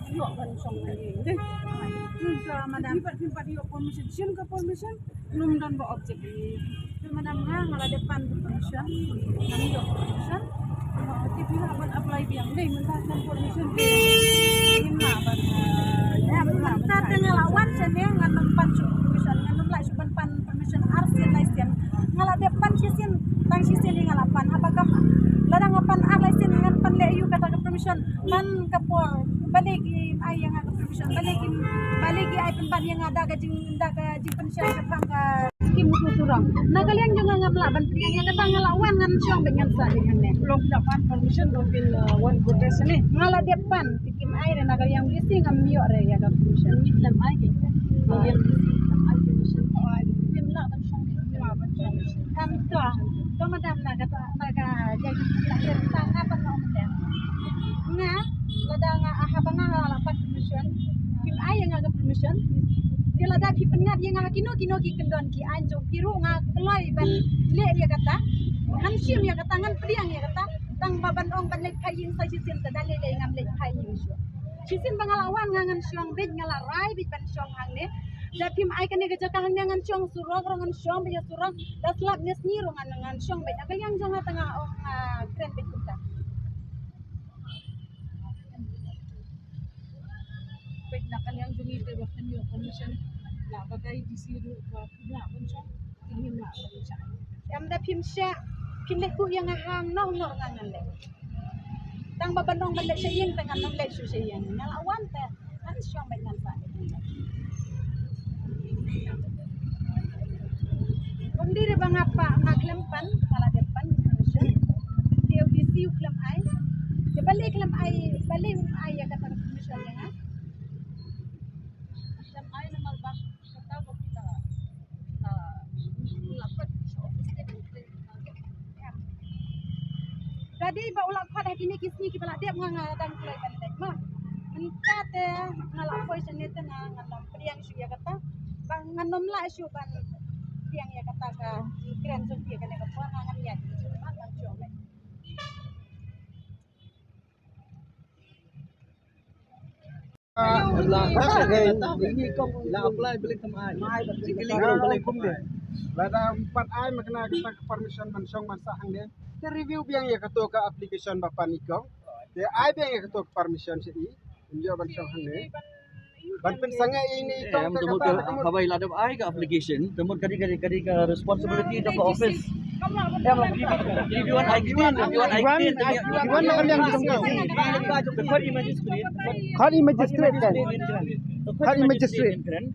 Yo kan song ini deh. Sa madam pimpat yo permission ke permission belum dan ba objek ini. Madam ngala depan permission, nang yo permission. TV na ban apply biang deh mentah dan permission. Ini mah ban ya mentah tengah lawan sene ngan pan permission ngan lai suban pan permission arsian laisian. Ngala depan sisin tang sisin ngalapan apakah ladang pan arsian ngan pan leyu kata ke permission pan kapol baligi ay yang aga permission baligi ay pan yang ada gajing permission kapang ka skim tuturang nagaliang jung ngam priang yang kata ngalawan ngan siang dengan sa dengan ne belum dapat permission dopin one protest ni ngala depan tikim ay re nagaliang listing ngam yo re ya ga permission dalam ay ke yang ay permission ay tim la ban siang kam to madam naga jadi akhir tang apa ngom nga ladang habang ngala pat permission kim ay nga ga permission kila da ki pengat yang kino ki kendon ki anjo kiru nga keloi ban le dia kata han sim ya kata ngan priang ya kata tang baban ong ban le kayin sa sisin ta dale le ngam le kayin syo sisin bangalawan ngan syong bej ngala rai bej ban syong hang ne da kim ay kan ga jaka hang ngan syong surog ngan syong be surog da slap nes ni ngan syong bej agal yang jong tengah ong kren bej kita bej nakal yang jungi te waktu ni commission la bagay disiru ka pula bansa ingin na bansa am da pimsya pinle ku yang hang no ngangan le tang babanong balik sa iyang tangan ng lesu sa iyang ngalawan te kan syong bej ngan sa kundi re bang apa ngaklempan ngala depan commission dia disiu klem ay de balik klem ay ya kata commission yang jadi ba ulah khat kini kisni ki bala dia nganga dan kulai kan dek mah minta te ngala poi sene te ngala priang su ya kata bang nganom la su ban priang ya kata ka kren su dia kan ka puan ngan ya cuma kan jome la apply balik sama ai balik kum dia lada 4 ai makna kita permission ban song man sa hang dia te review biang ya kato ka application bapan ikaw te ai biang ya kato permission si injo ban song hang dia ban pen sanga ini ikaw ka kata habay ladam ai ka application tumod kadi ka responsibility of the office reviewan ai gtin Iwan na kanyang gisang Khari magistrate kan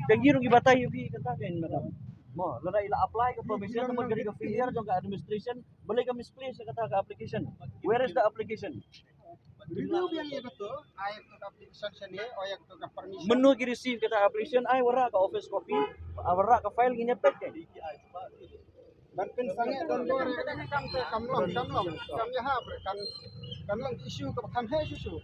Penggirong ibatay yung kata kan madam. Mo, lada ila apply ka permission tumod kadi ka failure jong ka administration, balik ka misplace sa kata ka application. Where is the application? review biang ya kato ai ka application siya ni o ya kato ka permission Menu ki receive kata application ay wara ka office copy, wara ka file ginyapet kay. ban pen sanga don bor kam kamlong kam ya ha kan lang issue ka kam he issue